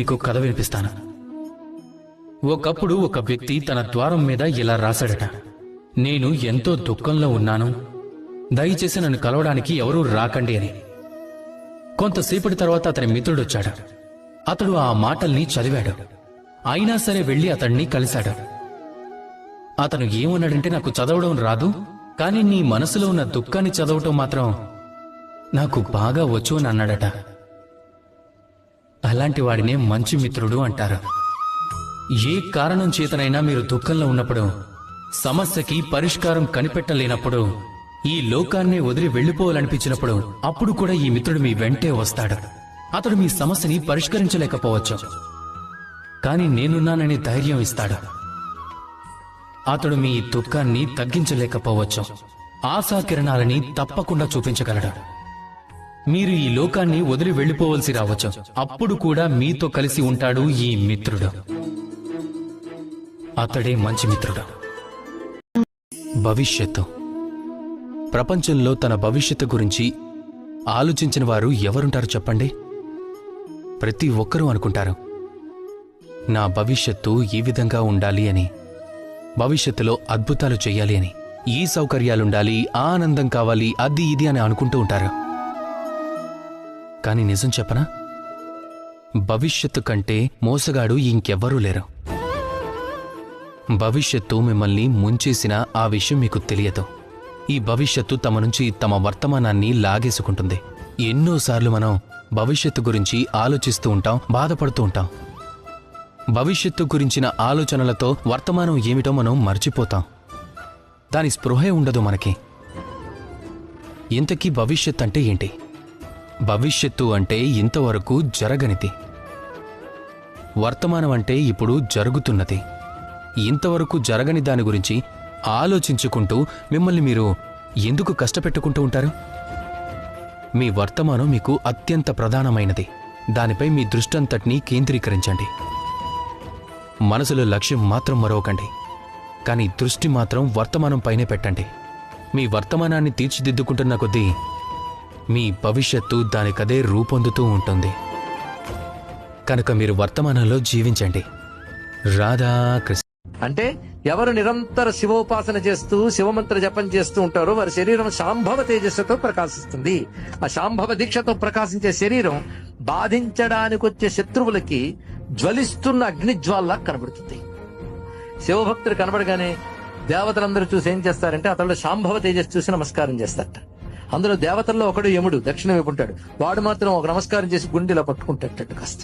మీకు కథ వినిపిస్తాను. ఒకప్పుడు ఒక వ్యక్తి తన ద్వారం మీద ఇలా రాశాడట: నేను ఎంతో దుఃఖంలో ఉన్నాను, దయచేసి నన్ను కలవడానికి ఎవరూ రాకండి అని. కొంతసేపటి తర్వాత అతని మిత్రుడొచ్చాడు. అతడు ఆ మాటల్ని చదివాడు. అయినా సరే వెళ్లి అతన్ని కలిశాడు. అతను ఏమన్నాడంటే, నాకు చదవడం రాదు, కానీ నీ మనసులో ఉన్న దుఃఖాన్ని చదవటం మాత్రం నాకు బాగా వచ్చు అని అన్నాడట. అలాంటి వాడినే మంచి మిత్రుడు అంటారు. ఏ కారణం చేతనైనా మీరు దుఃఖంలో ఉన్నప్పుడు, సమస్యకి పరిష్కారం కనిపెట్టలేనప్పుడు, ఈ లోకాన్నే వదిలి వెళ్లిపోవాలనిపించినప్పుడు, అప్పుడు కూడా ఈ మిత్రుడు మీ వెంటే వస్తాడు. అతడు మీ సమస్యని పరిష్కరించలేకపోవచ్చు, కానీ నేనున్నానని ధైర్యం ఇస్తాడు. అతడు మీ దుఃఖాన్ని తగ్గించలేకపోవచ్చు, ఆశాకిరణాలని తప్పకుండా చూపించగలడు. మీరు ఈ లోకాన్ని వదిలి వెళ్లిపోవలసి రావచ్చు, అప్పుడు కూడా మీతో కలిసి ఉంటాడు ఈ మిత్రుడు. అతడే మంచి మిత్రుడు. భవిష్యత్తు. ప్రపంచంలో తన భవిష్యత్తు గురించి ఆలోచించిన వారు ఎవరుంటారు చెప్పండి? ప్రతి ఒక్కరూ అనుకుంటారు, నా భవిష్యత్తు ఈ విధంగా ఉండాలి అని, భవిష్యత్తులో అద్భుతాలు చెయ్యాలి అని, ఈ సౌకర్యాలుండాలి, ఆనందం కావాలి, అది ఇది అని అనుకుంటూ ఉంటారు. కానీ నిజం చెప్పనా? భవిష్యత్తు కంటే మోసగాడు ఇంకెవ్వరూ లేరు. భవిష్యత్తు మిమ్మల్ని ముంచేసిన ఆ విషయం మీకు తెలియదు. ఈ భవిష్యత్తు తమ నుంచి తమ వర్తమానాన్ని లాగేసుకుంటుంది. ఎన్నోసార్లు మనం భవిష్యత్తు గురించి ఆలోచిస్తూ ఉంటాం, బాధపడుతూ ఉంటాం. భవిష్యత్తు గురించిన ఆలోచనలతో వర్తమానం ఏమిటో మనం మర్చిపోతాం. దాని స్పృహే ఉండదు మనకి. ఇంతకీ భవిష్యత్ అంటే ఏంటి? భవిష్యత్తు అంటే ఇంతవరకు జరగనిది. వర్తమానం అంటే ఇప్పుడు జరుగుతున్నది. ఇంతవరకు జరగని దాని గురించి ఆలోచించుకుంటూ మిమ్మల్ని మీరు ఎందుకు కష్టపెట్టుకుంటూ ఉంటారు? మీ వర్తమానం మీకు అత్యంత ప్రధానమైనది. దానిపై మీ దృష్టంతటినీ కేంద్రీకరించండి. మనసులో లక్ష్యం మాత్రం మరొకండి, కానీ దృష్టి మాత్రం వర్తమానం పైనే పెట్టండి. మీ వర్తమానాన్ని తీర్చిదిద్దుకుంటున్న కొద్దీ మీ భవిష్యత్తు దానికదే రూపొందుతూ ఉంటుంది. కనుక మీరు వర్తమానంలో జీవించండి. రాధాకృష్ణ. అంటే ఎవరు నిరంతర శివోపాసన చేస్తూ శివమంత్ర జపం చేస్తూ ఉంటారో వారి శరీరం శాంభవ తేజస్సుతో ప్రకాశిస్తుంది. ఆ శాంభవ దీక్షతో ప్రకాశించే శరీరం బాధించడానికి వచ్చే శత్రువులకి జ్వలిస్తున్న అగ్నిజ్వాల్లా కనబడుతుంది. శివభక్తుడు కనబడగానే దేవతలందరూ చూసి ఏం చేస్తారంటే అతడు శాంభవ తేజస్సు చూసి నమస్కారం చేస్తారట. అందులో దేవతల్లో ఒకడు యముడు దక్షిణ వైపు ఉంటాడు. వాడు మాత్రం ఒక నమస్కారం చేసి గుండెలో పట్టుకుంటాడు కాస్త.